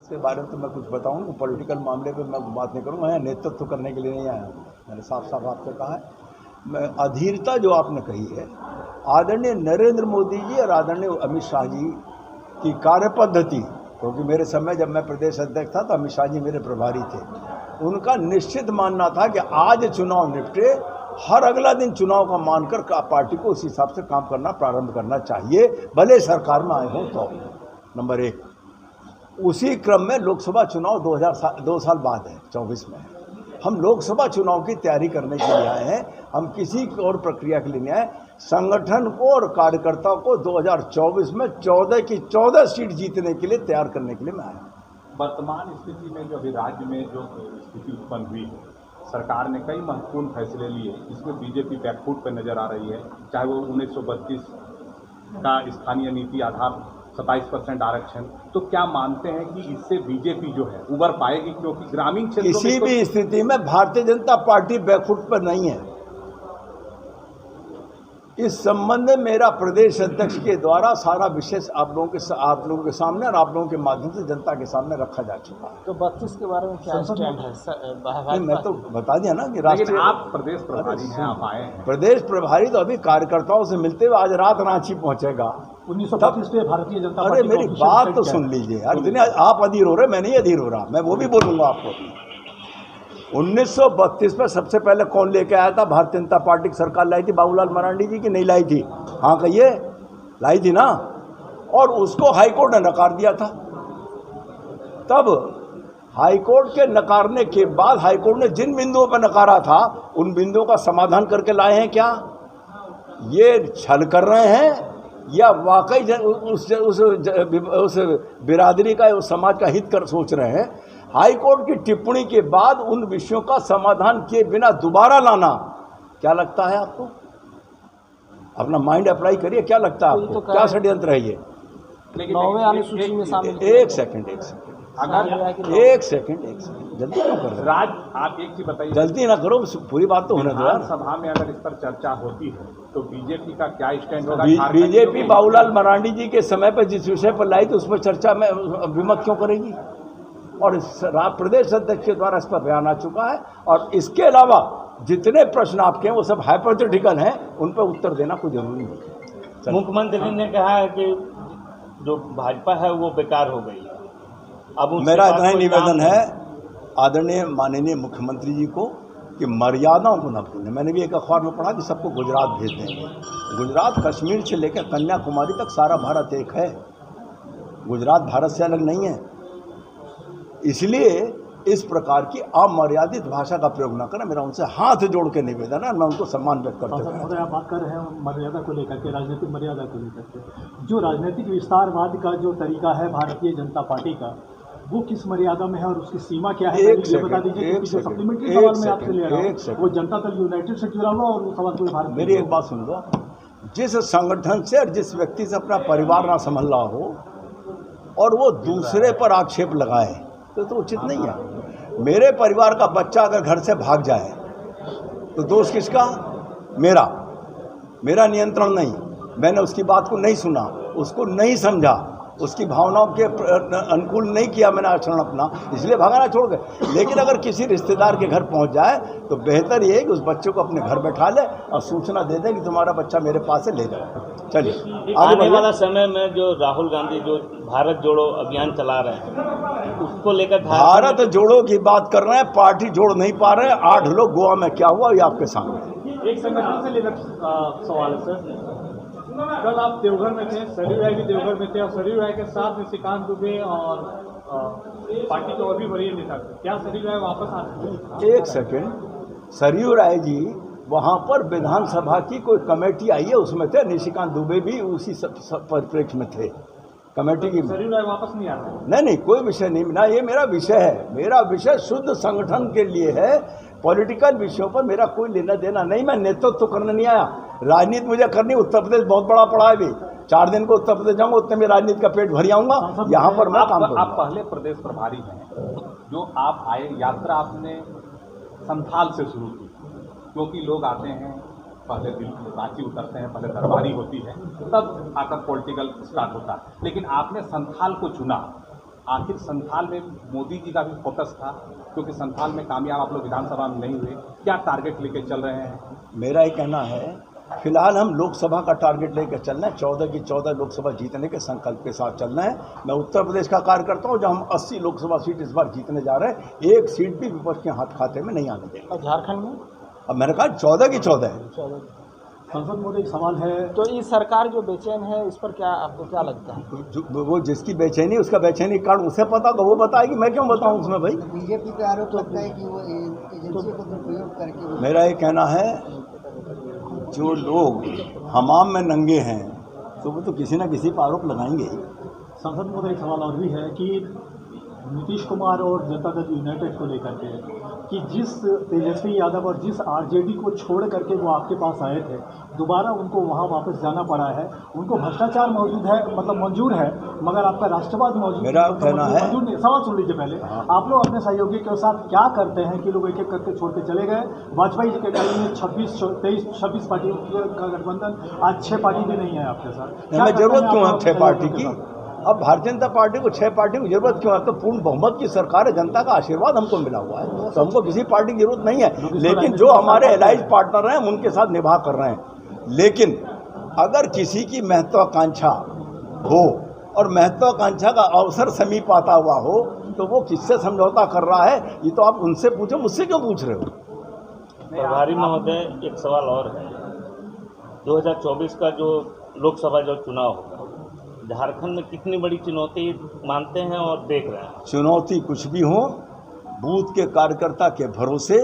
इसके बारे में तो मैं कुछ बताऊँ, पॉलिटिकल मामले पे मैं बात नहीं करूँगा। मैं नेतृत्व करने के लिए नहीं आया हूँ। मैंने साफ साफ आपसे कहा है। मैं अधीरता जो आपने कही है, आदरणीय नरेंद्र मोदी जी और आदरणीय अमित शाह जी की कार्य पद्धति, क्योंकि मेरे समय जब मैं प्रदेश अध्यक्ष था तो अमित शाह जी मेरे प्रभारी थे, उनका निश्चित मानना था कि आज चुनाव निपटे, हर अगला दिन चुनाव का मानकर पार्टी को उस हिसाब से काम करना प्रारंभ करना चाहिए, भले सरकार में आए हों तो। नंबर एक, उसी क्रम में लोकसभा चुनाव 2 साल बाद है, 24 में। हम लोकसभा चुनाव की तैयारी करने के लिए आए हैं, हम किसी और प्रक्रिया के लिए नहीं आए। संगठन को और कार्यकर्ताओं को 2024 में 14 की 14 सीट जीतने के लिए तैयार करने के लिए मैं आया। वर्तमान स्थिति में जो अभी राज्य में जो स्थिति उत्पन्न हुई है, सरकार ने कई महत्वपूर्ण फैसले लिए, इसमें बीजेपी बैकफुट पर नजर आ रही है। चाहे वो 1932 का स्थानीय नीति आधार 27% आरक्षण, तो क्या मानते हैं कि इससे बीजेपी जो है उबर पाएगी? क्योंकि ग्रामीण क्षेत्रों में किसी भी स्थिति में भारतीय जनता पार्टी बैकफुट पर नहीं है। इस संबंध में मेरा प्रदेश अध्यक्ष के द्वारा सारा विशेष आप लोगों के सामने और आप लोगों के माध्यम से जनता के सामने रखा जा चुका है। तो 32 के बारे में क्या स्टैंड है? मैं तो बता दिया ना कि राष्ट्रीय, आप प्रदेश प्रभारी हैं, आप आए हैं। प्रदेश प्रभारी तो अभी कार्यकर्ताओं से मिलते हुए आज रात रांची पहुंचेगा। 1932 में भारतीय जनता अरे पार्टी, मेरी बात तो सुन लीजिए यार, आप अधीर हो रहे, मैं नहीं अधीर हो रहा, मैं वो भी बोलूंगा आपको। 1932 में सबसे पहले कौन लेके आया था? भारतीय जनता पार्टी की सरकार लाई थी, बाबूलाल मरांडी जी की नहीं लाई थी? हाँ कहिए, लाई थी ना। और उसको हाईकोर्ट ने नकार दिया था। तब हाईकोर्ट के नकारने के बाद हाईकोर्ट ने जिन बिंदुओं पर नकारा था उन बिंदुओं का समाधान करके लाए हैं। क्या ये छल कर रहे हैं या वाकई उस बिरादरी का, उस समाज का हित कर सोच रहे हैं? हाईकोर्ट की टिप्पणी के बाद उन विषयों का समाधान किए बिना दोबारा लाना, क्या लगता है आपको? अपना माइंड अप्लाई करिए, क्या लगता है आपको? क्या षड्यंत्र है ये? एक सेकंड, जल्दी ना करो राज, आप एक चीज बताइए, जल्दी ना करो, पूरी बात तो होने दो यार। सभा में अगर इस पर चर्चा होती है तो बीजेपी का क्या स्टैंड होगा? बीजेपी बाबूलाल मरांडी जी के समय पर जिस विषय पर लाई तो उस पर चर्चा में विमत क्यों करेगी? और प्रदेश अध्यक्ष के द्वारा इस पर बयान आ चुका है। और इसके अलावा जितने प्रश्न आपके हैं वो सब हाइपोथेटिकल हैं, उन पर उत्तर देना कोई जरूरी नहीं। मुख्यमंत्री ने कहा है कि जो भाजपा है वो बेकार हो गई। अब मेरा इतना ही निवेदन है आदरणीय माननीय मुख्यमंत्री जी को कि मर्यादाओं को न भूलें। मैंने भी एक अखबार में पढ़ा कि सबको गुजरात भेज देंगे। गुजरात कश्मीर से लेकर कन्याकुमारी तक सारा भारत एक है। गुजरात भारत से अलग नहीं है। इसलिए इस प्रकार की अमर्यादित भाषा का प्रयोग न करें, मेरा उनसे हाथ जोड़ के निवेदन है। मैं उनको सम्मान व्यक्त करते हुए अगर आप बात कर रहे हैं मर्यादा को लेकर के, राजनीतिक मर्यादा को लेकर के, जो राजनीतिक विस्तारवाद का जो तरीका है भारतीय जनता पार्टी का, वो किस मर्यादा में है और उसकी सीमा क्या है? ये बता दीजिए। सप्लीमेंट्री सवाल मैं आपसे ले रहा हूँ, वो जनता दल यूनाइटेड से जुड़ा हुआ और वो सवाल पूरे भारत। मेरी एक बात सुन लो, जिस संगठन से और जिस व्यक्ति से अपना परिवार ना संभल रहा हो और वो दूसरे पर आक्षेप लगाए तो उचित नहीं है। मेरे परिवार का बच्चा अगर घर से भाग जाए तो दोष किसका? मेरा नियंत्रण नहीं। मैंने उसकी बात को नहीं सुना, उसको नहीं समझा, उसकी भावनाओं के अनुकूल नहीं किया मैंने आचरण अपना, इसलिए भागाना छोड़ गए। लेकिन अगर किसी रिश्तेदार के घर पहुंच जाए तो बेहतर ये है कि उस बच्चे को अपने घर बैठा ले और सूचना दे दे कि तुम्हारा बच्चा मेरे पास से ले जाओ। चलिए आने वाला समय में जो राहुल गांधी जो भारत जोड़ो अभियान चला रहे हैं उसको लेकर भारत जोड़ो की बात कर रहे हैं, पार्टी जोड़ नहीं पा रहे हैं। 8 लोग गोवा में क्या हुआ ये आपके सामने। एक संगठन से लेकर सवाल है सर, कल आप देवघर में थे, सरयू राय भी देवघर में थे और सरयू राय के साथ निशिकांत दुबे और पार्टी के और भी वरीय नेता थे, क्या सरयू राय वापस आ सकते? एक सेकंड, सरयू राय जी वहाँ पर विधानसभा की कोई कमेटी आई है, उसमें थे। निशिकांत दुबे भी उसी परिप्रेक्ष्य में थे कमेटी की। सरयू राय वापस नहीं आते? नहीं, कोई विषय नहीं ना, ये मेरा विषय है। मेरा विषय शुद्ध संगठन के लिए है। पॉलिटिकल विषयों पर मेरा कोई लेना देना नहीं। मैं नेतृत्व तो करने नहीं आया, राजनीति मुझे करनी। उत्तर प्रदेश बहुत बड़ा पड़ा है, अभी 4 दिन को उत्तर प्रदेश जाऊंगा, उतने में राजनीति का पेट भर आऊंगा। यहाँ पर मैं काम करूंगा। आप पहले प्रदेश प्रभारी हैं, जो आप आए, यात्रा आपने संथाल से शुरू की, क्योंकि लोग आते हैं पहले रांची उतरते हैं, पहले दरबारी होती है, तब आकर पॉलिटिकल स्टार्ट होता है। लेकिन आपने संथाल को चुना आखिर संथाल में मोदी जी का भी फोकस था, क्योंकि संथाल में कामयाब आप लोग विधानसभा में नहीं हुए, क्या टारगेट लेके चल रहे हैं? मेरा ये कहना है फिलहाल हम लोकसभा का टारगेट लेकर चलना है, 14 की 14 लोकसभा जीतने के संकल्प के साथ चलना है। मैं उत्तर प्रदेश का कार्य करता हूँ, जहाँ हम 80 लोकसभा सीट इस बार जीतने जा रहे हैं, एक सीट भी विपक्ष के हाथ खाते में नहीं आने देंगे। और झारखंड में अब मैंने कहा 14 की 14 है। सांसद मोदी एक सवाल है, तो ये सरकार जो बेचैन है, इस पर क्या आपको क्या लगता है? वो जिसकी बेचैनी, उसका बेचैनी कारण उसे पता होगा, वो बताएगी, मैं क्यों बताऊँ उसमें भाई। बीजेपी पे आरोप लगता है कि वो एजेंसी को दुरुपयोग करके मेरा ये कहना है जो लोग हमाम में नंगे हैं तो वो तो किसी न किसी पर आरोप लगाएंगे ही। सांसद मोदी एक सवाल और भी है कि नीतीश कुमार और जनता दल यूनाइटेड को लेकर के कि जिस तेजस्वी यादव और जिस आरजेडी को छोड़ करके वो आपके पास आए थे, दोबारा उनको वहाँ वापस जाना पड़ा है। उनको भ्रष्टाचार मौजूद है, मतलब मंजूर है, मगर आपका राष्ट्रवाद मौजूद मेरा कहना है, मंजूर नहीं। सवाल सुन लीजिए पहले, आप लोग अपने सहयोगी के साथ क्या करते हैं कि लोग एक एक करके छोड़ के चले गए? वाजपेयी जी के टाइम में 26 पार्टी का गठबंधन, आज 6 पार्टी भी नहीं है आपके साथ। हमें जरूरत क्यों है 6 पार्टी की? अब भारतीय जनता पार्टी को 6 पार्टी की जरूरत क्यों है? तो पूर्ण बहुमत की सरकार है, जनता का आशीर्वाद हमको मिला हुआ है, तो हमको किसी पार्टी की जरूरत नहीं है। लेकिन जो हमारे एलाइज पार्टनर हैं हम उनके साथ निभा कर रहे हैं। लेकिन अगर किसी की महत्वाकांक्षा हो और महत्वाकांक्षा का अवसर समीप आता हुआ हो तो वो किससे समझौता कर रहा है, ये तो आप उनसे पूछो, मुझसे क्यों पूछ रहे हो? प्रभारी महोदय, एक सवाल और है। 2024 का जो लोकसभा जो चुनाव होगा, झारखंड में कितनी बड़ी चुनौती मानते हैं और देख रहे हैं? चुनौती कुछ भी हो, बूथ के कार्यकर्ता के भरोसे,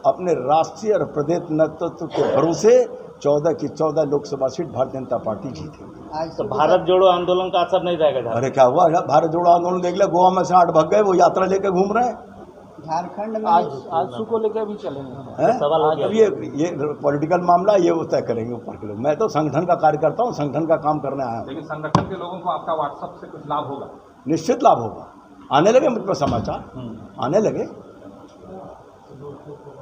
अपने राष्ट्रीय और प्रदेश नेतृत्व के भरोसे 14 की 14 लोकसभा सीट भारतीय जनता पार्टी जीतेगी। तो भारत जोड़ो आंदोलन का असर नहीं जाएगा? अरे क्या हुआ, भारत जोड़ो आंदोलन देख ले, गोवा में से 8 भग गए, वो यात्रा लेकर घूम रहे हैं। झारखंड में आजसू को लेकर भी चलेंगे सवाल हो गया। अब ये पॉलिटिकल मामला, ये वो तय करेंगे ऊपर के लोग। मैं तो संगठन का कार्य करता हूँ, संगठन का काम करने आया हूँ। लेकिन संगठन के लोगों को आपका व्हाट्सएप से कुछ लाभ होगा? निश्चित लाभ होगा, आने लगे मुझ पर समाचार, आने लगे।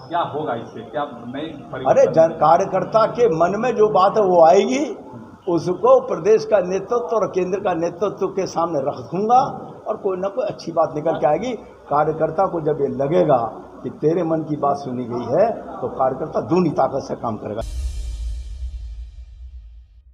क्या होगा इससे, क्या नई? अरे कार्यकर्ता के मन में जो बात है वो आएगी, उसको प्रदेश का नेतृत्व और केंद्र का नेतृत्व के सामने रख दूंगा और कोई ना कोई अच्छी बात निकल के आएगी। कार्यकर्ता को जब ये लगेगा कि तेरे मन की बात सुनी गई है तो कार्यकर्ता दूनी ताकत से काम करेगा।